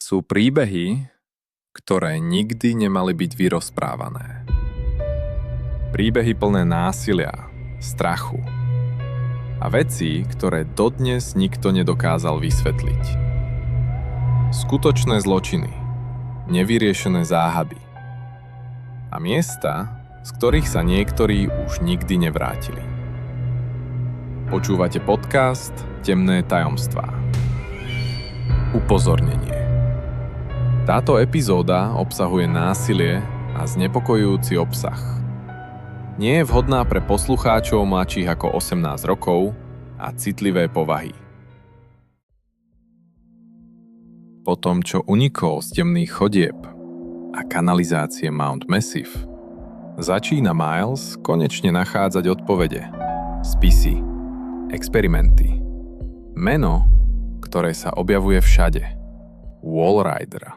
Sú príbehy, ktoré nikdy nemali byť vyrozprávané. Príbehy plné násilia, strachu a vecí, ktoré dodnes nikto nedokázal vysvetliť. Skutočné zločiny, nevyriešené záhady a miesta, z ktorých sa niektorí už nikdy nevrátili. Počúvate podcast Temné tajomstvá. Upozornenie. Táto epizóda obsahuje násilie a znepokojujúci obsah. Nie je vhodná pre poslucháčov mladších ako 18 rokov a citlivé povahy. Po tom, čo unikol z temných chodieb a kanalizácie Mount Massive, začína Miles konečne nachádzať odpovede, spisy, experimenty. Meno, ktoré sa objavuje všade. Walrider.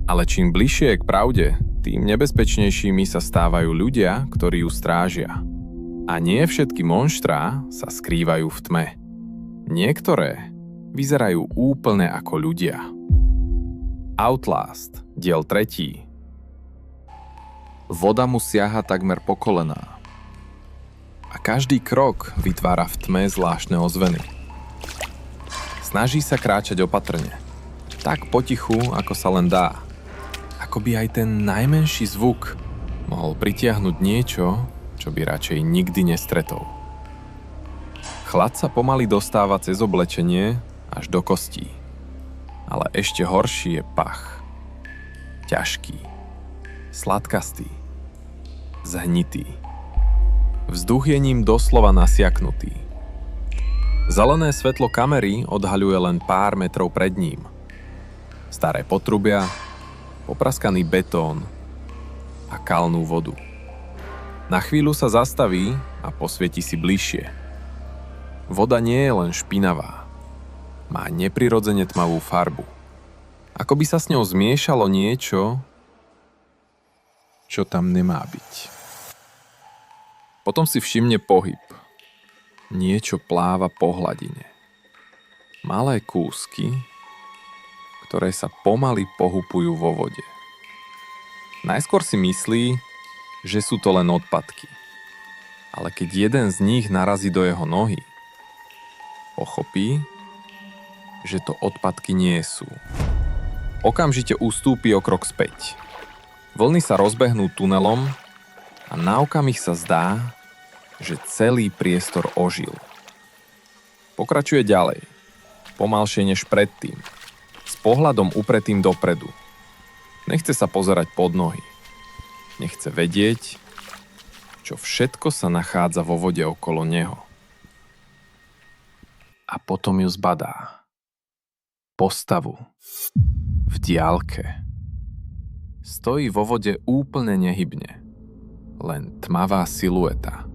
Ale čím bližšie je k pravde, tým nebezpečnejšími sa stávajú ľudia, ktorí ju strážia. A nie všetky monštrá sa skrývajú v tme. Niektoré vyzerajú úplne ako ľudia. Outlast, diel 3. Voda mu siaha takmer po kolená. A každý krok vytvára v tme zvláštne ozveny. Snaží sa kráčať opatrne. Tak potichu, ako sa len dá. Ako by aj ten najmenší zvuk mohol pritiahnuť niečo, čo by radšej nikdy nestretol. Chlad sa pomaly dostáva cez oblečenie až do kostí. Ale ešte horší je pach. Ťažký, sladkastý, zhnitý. Vzduch je ním doslova nasiaknutý. Zelené svetlo kamery odhaľuje len pár metrov pred ním. Staré potrubia, popraskaný betón a kalnú vodu. Na chvíľu sa zastaví a posvieti si bližšie. Voda nie je len špinavá. Má neprirodzene tmavú farbu. Ako by sa s ňou zmiešalo niečo, čo tam nemá byť. Potom si všimne pohyb. Niečo pláva po hladine. Malé kúsky, ktoré sa pomaly pohupujú vo vode. Najskôr si myslí, že sú to len odpadky. Ale keď jeden z nich narazí do jeho nohy, pochopí, že to odpadky nie sú. Okamžite ustúpi o krok späť. Vlny sa rozbehnú tunelom a na okamih sa zdá, že celý priestor ožil. Pokračuje ďalej, pomalšie než predtým, s pohľadom upretým dopredu. Nechce sa pozerať pod nohy. Nechce vedieť, čo všetko sa nachádza vo vode okolo neho. A potom ju zbadá. Postavu. V diaľke. Stojí vo vode úplne nehybne. Len tmavá silueta.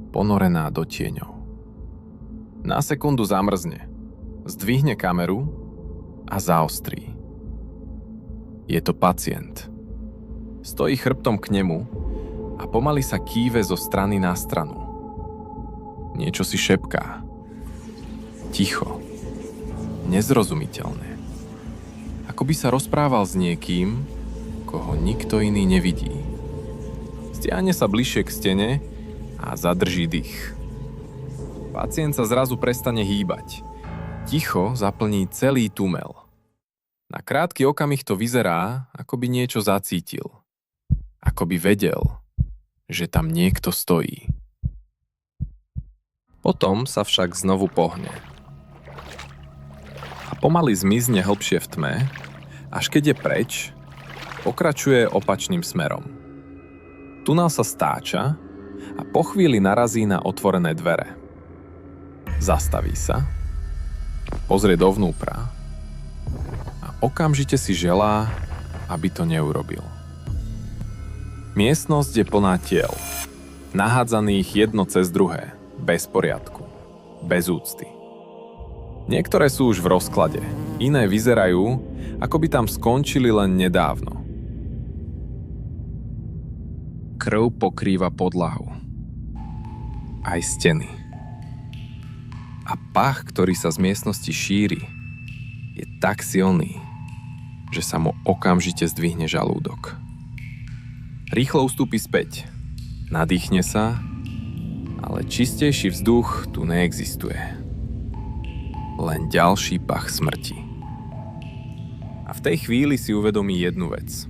Ponorená do tieňov. Na sekundu zamrzne, zdvihne kameru a zaostrí. Je to pacient. Stojí chrbtom k nemu a pomaly sa kýve zo strany na stranu. Niečo si šepká. Ticho. Nezrozumiteľné. Ako by sa rozprával s niekým, koho nikto iný nevidí. Stiahne sa bližšie k stene a zadrží dých. Pacient sa zrazu prestane hýbať. Ticho zaplní celý tunel. Na krátky okamih to vyzerá, ako by niečo zacítil. Ako by vedel, že tam niekto stojí. Potom sa však znovu pohne. A pomaly zmizne hlbšie v tme, až keď je preč, pokračuje opačným smerom. Tunel sa stáča a po chvíli narazí na otvorené dvere. Zastaví sa, pozrie dovnútra a okamžite si želá, aby to neurobil. Miestnosť je plná tiel, nahádzaných jedno cez druhé, bez poriadku, bez úcty. Niektoré sú už v rozklade, iné vyzerajú, ako by tam skončili len nedávno. Krv pokrýva podlahu. Aj steny. A pach, ktorý sa z miestnosti šíri, je tak silný, že sa mu okamžite zdvihne žalúdok. Rýchlo ustúpi späť. Nadýchne sa, ale čistejší vzduch tu neexistuje. Len ďalší pach smrti. A v tej chvíli si uvedomí jednu vec.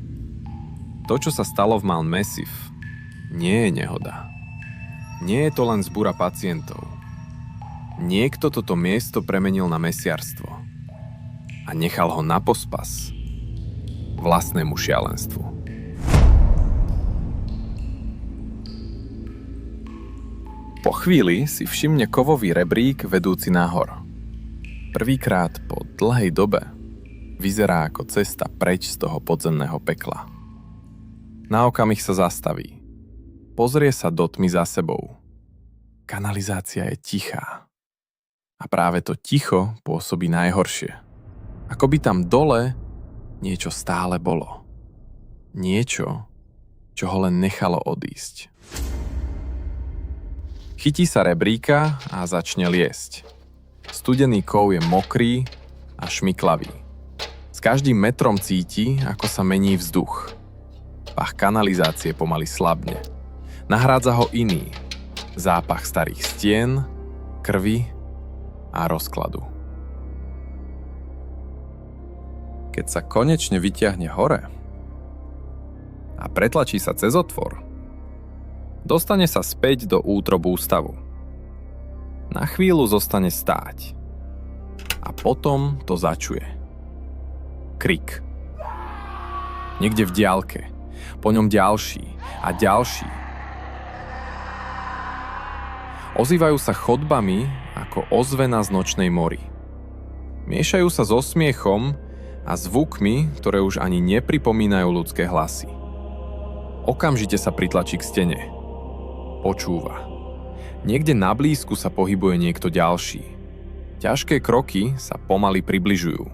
To, čo sa stalo v Mount Massive, nie je nehoda. Nie je to len zbúra pacientov. Niekto toto miesto premenil na mesiarstvo a nechal ho na pospas vlastnému šialenstvu. Po chvíli si všimne kovový rebrík vedúci nahor. Prvýkrát po dlhej dobe vyzerá ako cesta preč z toho podzemného pekla. Na okamih sa zastaví. Pozrie sa do tmy za sebou. Kanalizácia je tichá. A práve to ticho pôsobí najhoršie. Ako by tam dole niečo stále bolo. Niečo, čo ho len nechalo odísť. Chytí sa rebríka a začne liesť. Studený kov je mokrý a šmyklavý. S každým metrom cíti, ako sa mení vzduch. Pach kanalizácie pomaly slabne. Nahrádza ho iný. Zápach starých stien, krvi a rozkladu. Keď sa konečne vytiahne hore a pretlačí sa cez otvor, dostane sa späť do útrobu ústavu. Na chvíľu zostane stáť. A potom to začuje. Krik. Niekde v diaľke. Po ňom ďalší a ďalší. Ozývajú sa chodbami ako ozvena z nočnej mory. Miešajú sa so smiechom a zvukmi, ktoré už ani nepripomínajú ľudské hlasy. Okamžite sa pritlačí k stene. Počúva. Niekde na blízku sa pohybuje niekto ďalší. Ťažké kroky sa pomaly približujú.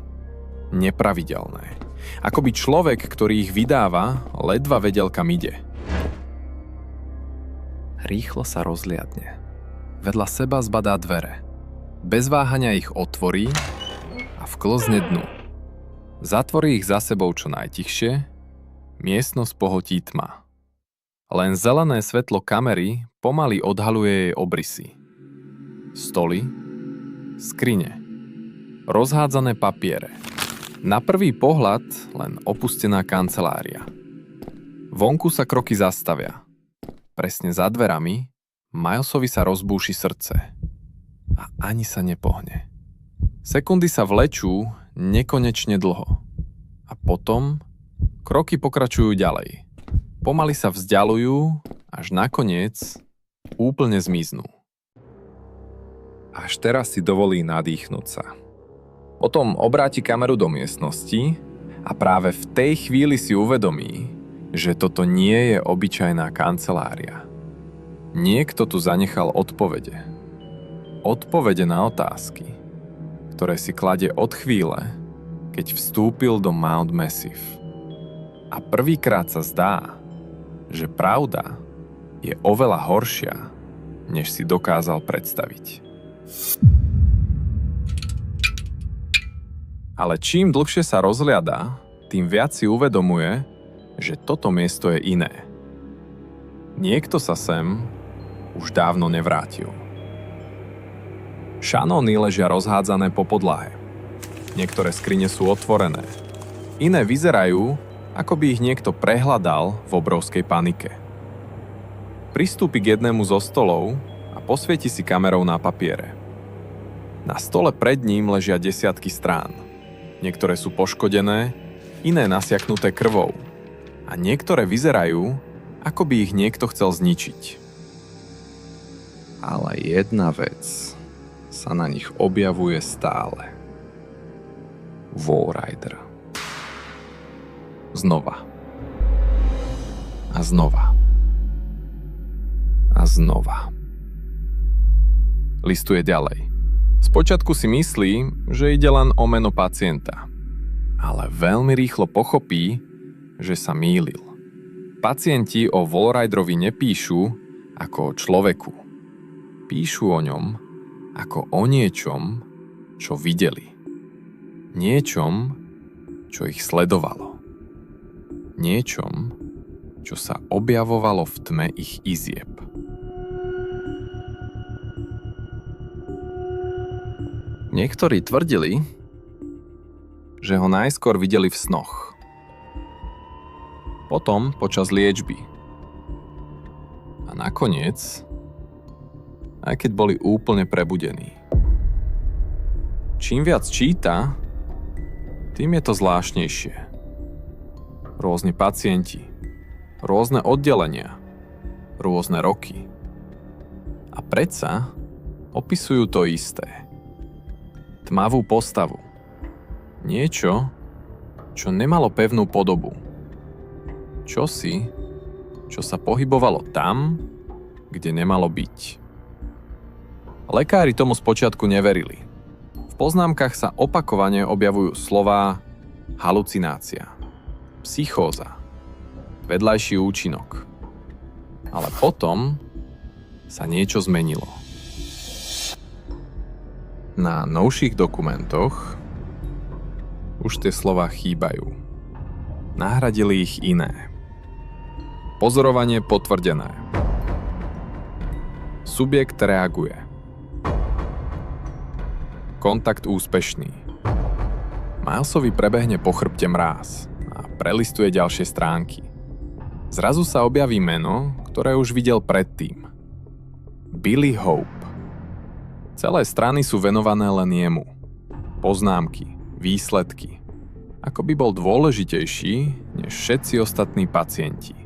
Nepravidelné. Ako by človek, ktorý ich vydáva, ledva vedel, kam ide. Rýchlo sa rozliadne. Vedľa seba zbadá dvere. Bez váhania ich otvorí a vklzne dnu. Zatvorí ich za sebou čo najtichšie, miestnosť pohotí tma. Len zelené svetlo kamery pomaly odhaľuje jej obrysy. Stoly, skrine, rozhádzané papiere. Na prvý pohľad len opustená kancelária. Vonku sa kroky zastavia. Presne za dverami Milesovi sa rozbúši srdce a ani sa nepohne. Sekundy sa vlečú nekonečne dlho a potom kroky pokračujú ďalej. Pomaly sa vzdialujú, až nakoniec úplne zmiznú. Až teraz si dovolí nadýchnúť sa. Potom obráti kameru do miestnosti a práve v tej chvíli si uvedomí, že toto nie je obyčajná kancelária. Niekto tu zanechal odpovede. Odpovede na otázky, ktoré si kladie od chvíle, keď vstúpil do Mount Massive. A prvýkrát sa zdá, že pravda je oveľa horšia, než si dokázal predstaviť. Ale čím dlhšie sa rozhliada, tým viac si uvedomuje, že toto miesto je iné. Niekto sa sem už dávno nevrátil. Šanóny ležia rozhádzané po podlahe. Niektoré skrine sú otvorené. Iné vyzerajú, ako by ich niekto prehľadal v obrovskej panike. Pristúpi k jednému zo stolov a posvieti si kamerou na papiere. Na stole pred ním ležia desiatky strán. Niektoré sú poškodené, iné nasiaknuté krvou. A niektoré vyzerajú, ako by ich niekto chcel zničiť. Ale jedna vec sa na nich objavuje stále. Walrider. Znova. A znova. A znova. Listuje ďalej. Spočiatku si myslí, že ide len o meno pacienta. Ale veľmi rýchlo pochopí, že sa mýlil. Pacienti o Walriderovi nepíšu ako o človeku. Píšu o ňom ako o niečom, čo videli. Niečom, čo ich sledovalo. Niečom, čo sa objavovalo v tme ich izieb. Niektorí tvrdili, že ho najskôr videli v snoch. Potom počas liečby. A nakoniec, aj keď boli úplne prebudení. Čím viac číta, tým je to zvláštnejšie. Rôzni pacienti, rôzne oddelenia, rôzne roky. A predsa opisujú to isté. Tmavú postavu. Niečo, čo nemalo pevnú podobu. Čosi, čo sa pohybovalo tam, kde nemalo byť. Lekári tomu spočiatku neverili. V poznámkach sa opakovane objavujú slová halucinácia, psychóza, vedľajší účinok. Ale potom sa niečo zmenilo. Na novších dokumentoch už tie slová chýbajú. Nahradili ich iné. Pozorovanie potvrdené. Subjekt reaguje. Kontakt úspešný. Milesovi prebehne po chrbte mráz a prelistuje ďalšie stránky. Zrazu sa objaví meno, ktoré už videl predtým. Billy Hope. Celé strany sú venované len jemu. Poznámky, výsledky. Ako by bol dôležitejší než všetci ostatní pacienti.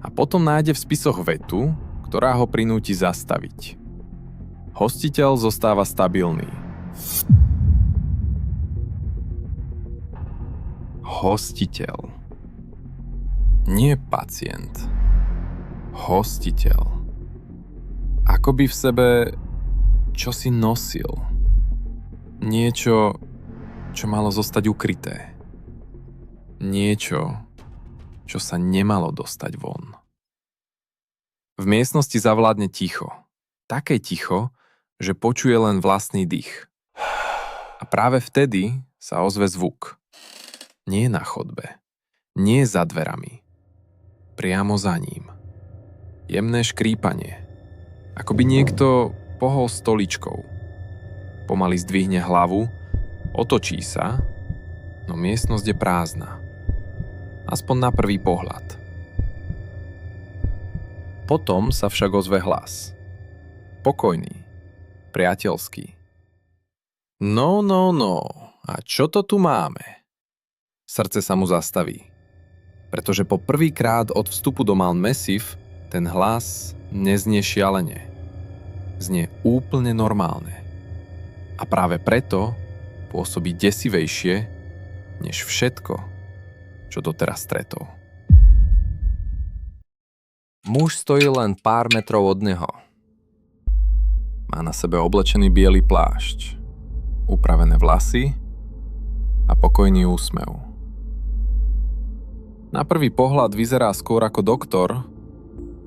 A potom nájde v spisoch vetu, ktorá ho prinúti zastaviť. Hostiteľ zostáva stabilný. Hostiteľ. Nie pacient. Hostiteľ. Ako by v sebe čosi nosil. Niečo, čo malo zostať ukryté. Niečo, čo sa nemalo dostať von. V miestnosti zavládne ticho. Také ticho, že počuje len vlastný dých. A práve vtedy sa ozve zvuk. Nie na chodbe. Nie za dverami. Priamo za ním. Jemné škrípanie. Ako by niekto pohol stoličkou. Pomaly zdvihne hlavu, otočí sa, no miestnosť je prázdna. Aspoň na prvý pohľad. Potom sa však ozve hlas. Pokojný, priateľský. No, a čo to tu máme? Srdce sa mu zastaví. Pretože po prvýkrát od vstupu do Mount Massive ten hlas neznie šialene. Znie úplne normálne. A práve preto pôsobí desivejšie než všetko, čo doteraz stretol. Muž stojí len pár metrov od neho. Má na sebe oblečený biely plášť, upravené vlasy a pokojný úsmev. Na prvý pohľad vyzerá skôr ako doktor,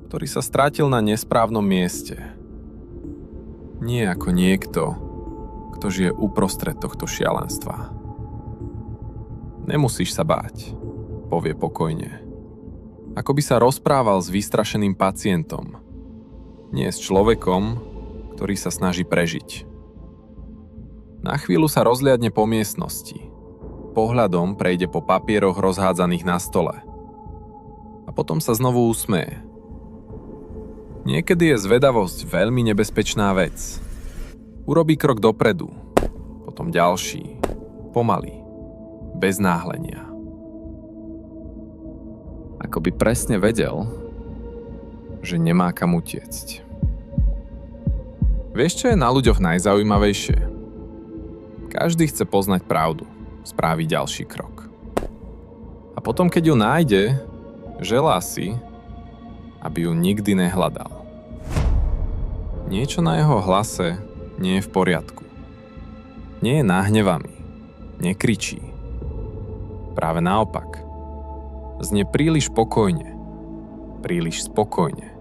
ktorý sa strátil na nesprávnom mieste. Nie ako niekto, kto žije uprostred tohto šialenstva. Nemusíš sa báť, povie pokojne. Ako by sa rozprával s vystrašeným pacientom. Nie s človekom, ktorý sa snaží prežiť. Na chvíľu sa rozliadne po miestnosti. Pohľadom prejde po papieroch rozhádzaných na stole. A potom sa znovu usmeje. Niekedy je zvedavosť veľmi nebezpečná vec. Urobí krok dopredu, potom ďalší, pomaly, bez náhlenia. Ako by presne vedel, že nemá kam utiecť. Vieš, čo je na ľuďoch najzaujímavejšie? Každý chce poznať pravdu, spraví ďalší krok. A potom, keď ju nájde, želá si, aby ju nikdy nehľadal. Niečo na jeho hlase nie je v poriadku. Nie je nahnevaný, nekričí. Práve naopak. Znie príliš pokojne, príliš spokojne.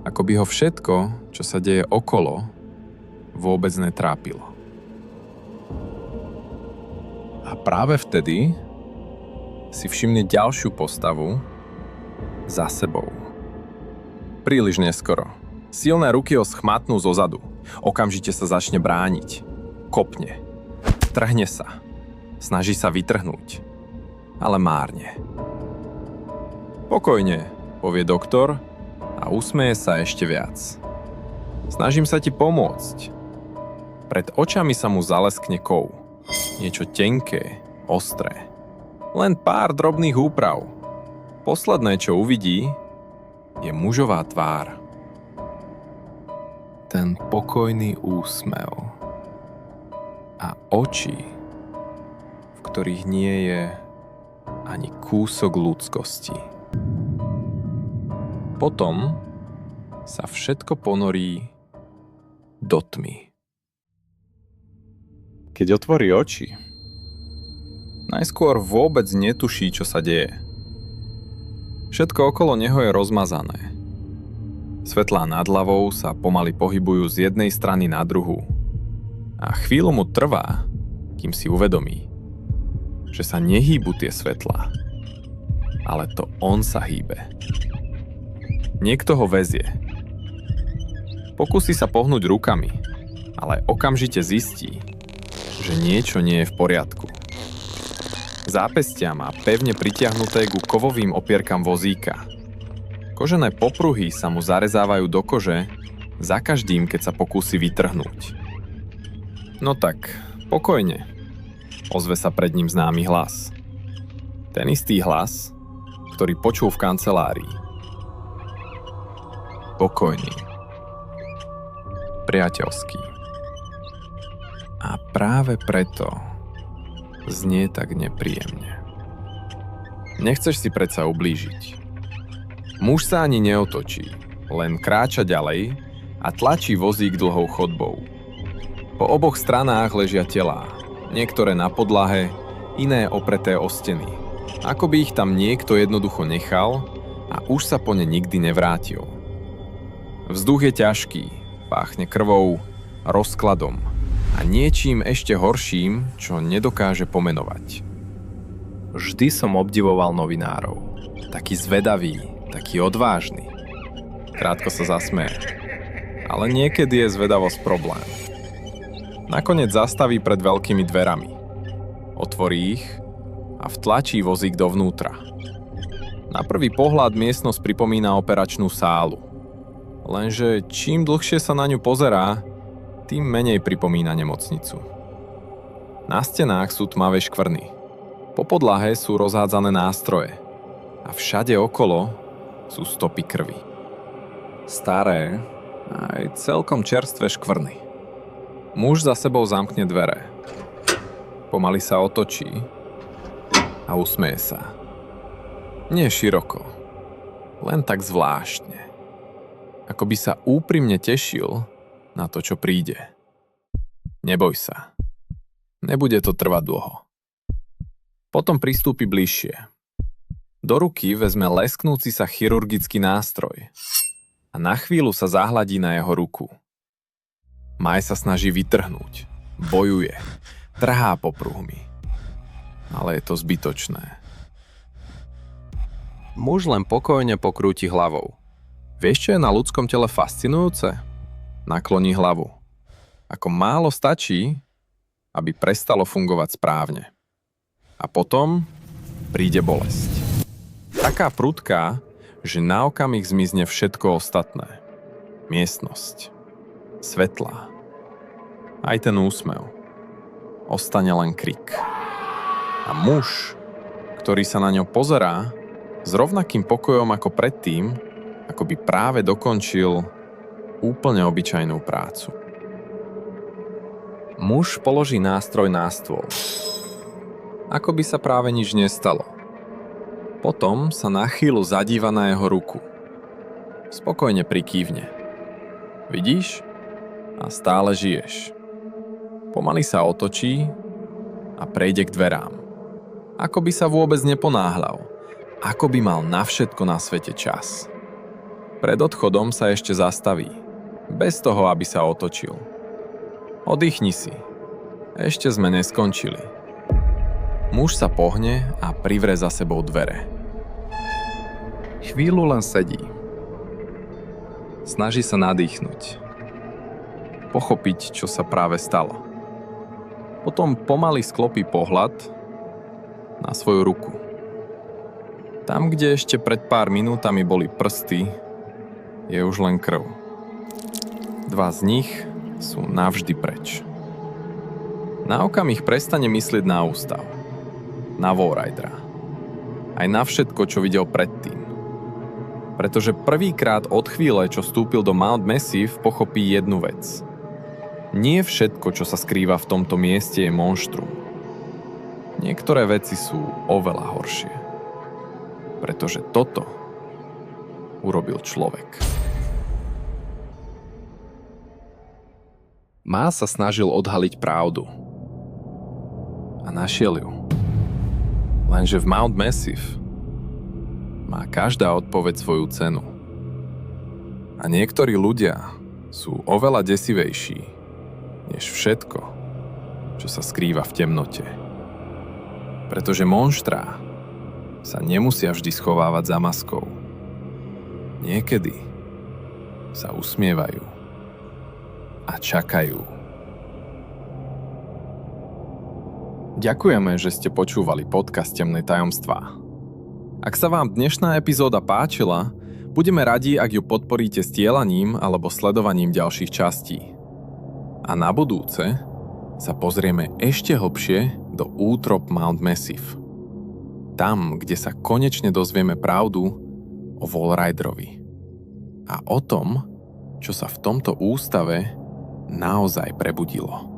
Ako by ho všetko, čo sa deje okolo, vôbec netrápilo. A práve vtedy si všimne ďalšiu postavu za sebou. Príliš neskoro. Silné ruky ho schmatnú zozadu. Okamžite sa začne brániť. Kopne. Trhne sa. Snaží sa vytrhnúť. Ale márne. Pokojne, povie doktor a usmeje sa ešte viac. Snažím sa ti pomôcť. Pred očami sa mu zaleskne kov. Niečo tenké, ostré. Len pár drobných úprav. Posledné, čo uvidí, je mužová tvár. Ten pokojný úsmev. A oči, v ktorých nie je ani kúsok ľudskosti. Potom sa všetko ponorí do tmy. Keď otvorí oči, najskôr vôbec netuší, čo sa deje. Všetko okolo neho je rozmazané. Svetlá nad hlavou sa pomaly pohybujú z jednej strany na druhú. A chvíľu mu trvá, kým si uvedomí, že sa nehýbu tie svetlá, ale to on sa hýbe. Niekto ho vezie. Pokúsi sa pohnúť rukami, ale okamžite zistí, že niečo nie je v poriadku. Zápestia má pevne pritiahnuté ku kovovým opierkam vozíka. Kožené popruhy sa mu zarezávajú do kože za každým, keď sa pokúsi vytrhnúť. No tak, pokojne, ozve sa pred ním známy hlas. Ten istý hlas, ktorý počul v kancelárii. Pokojný. Priateľský. A práve preto znie tak nepríjemne. Nechceš si predsa ublížiť. Muž sa ani neotočí, len kráča ďalej a tlačí vozík dlhou chodbou. Po oboch stranách ležia telá, niektoré na podlahe, iné opreté o steny. Ako by ich tam niekto jednoducho nechal a už sa po ne nikdy nevrátil. Vzduch je ťažký, páchne krvou, rozkladom a niečím ešte horším, čo nedokáže pomenovať. Vždy som obdivoval novinárov. Taký zvedavý, taký odvážny. Krátko sa zasmeje. Ale niekedy je zvedavosť problém. Nakoniec zastaví pred veľkými dverami. Otvorí ich a vtlačí vozík dovnútra. Na prvý pohľad miestnosť pripomína operačnú sálu. Lenže čím dlhšie sa na ňu pozerá, tým menej pripomína nemocnicu. Na stenách sú tmavé škvrny. Po podlahe sú rozhádzané nástroje. A všade okolo sú stopy krvi. Staré, aj celkom čerstvé škvrny. Muž za sebou zamkne dvere. Pomaly sa otočí a usmeje sa. Nie široko, len tak zvláštne. Ako by sa úprimne tešil na to, čo príde. Neboj sa. Nebude to trvať dlho. Potom pristúpi bližšie. Do ruky vezme lesknúci sa chirurgický nástroj a na chvíľu sa zahladí na jeho ruku. Maj sa snaží vytrhnúť, bojuje, trhá popruhmi. Ale je to zbytočné. Muž len pokojne pokrúti hlavou. Vieš, čo je na ľudskom tele fascinujúce? Nakloní hlavu. Ako málo stačí, aby prestalo fungovať správne. A potom príde bolesť. Taká prudká, že na okamih zmizne všetko ostatné. Miestnosť. Svetlá. Aj ten úsmev. Ostane len krik. A muž, ktorý sa na ňo pozerá, s rovnakým pokojom ako predtým, ako by práve dokončil úplne obyčajnú prácu. Muž položí nástroj na stôl. Ako by sa práve nič nestalo. Potom sa na chvíľu zadíva na jeho ruku. Spokojne prikývne. Vidíš? A stále žiješ. Pomaly sa otočí a prejde k dverám. Ako by sa vôbec neponáhľal. Ako by mal na všetko na svete čas. Pred odchodom sa ešte zastaví. Bez toho, aby sa otočil. Oddychni si. Ešte sme neskončili. Muž sa pohne a privre za sebou dvere. Chvíľu len sedí. Snaží sa nadýchnuť. Pochopiť, čo sa práve stalo. Potom pomaly sklopí pohľad na svoju ruku. Tam, kde ešte pred pár minútami boli prsty, je už len krv. 2 z nich sú navždy preč. Na okamih prestane myslieť na ústav, na Walridera, aj na všetko, čo videl predtým. Pretože prvýkrát od chvíle, čo vstúpil do Mount Massive, pochopí jednu vec. Nie všetko, čo sa skrýva v tomto mieste, je monštrum. Niektoré veci sú oveľa horšie. Pretože toto urobil človek. Má sa snažil odhaliť pravdu. A našiel ju. Lenže v Mount Massive má každá odpoveď svoju cenu. A niektorí ľudia sú oveľa desivejší než všetko, čo sa skrýva v temnote. Pretože monštrá sa nemusia vždy schovávať za maskou. Niekedy sa usmievajú a čakajú. Ďakujeme, že ste počúvali podcast Temné tajomstvá. Ak sa vám dnešná epizóda páčila, budeme radi, ak ju podporíte stielaním alebo sledovaním ďalších častí. A na budúce sa pozrieme ešte hlbšie do útrop Mount Massive. Tam, kde sa konečne dozvieme pravdu o Walriderovi. A o tom, čo sa v tomto ústave naozaj prebudilo.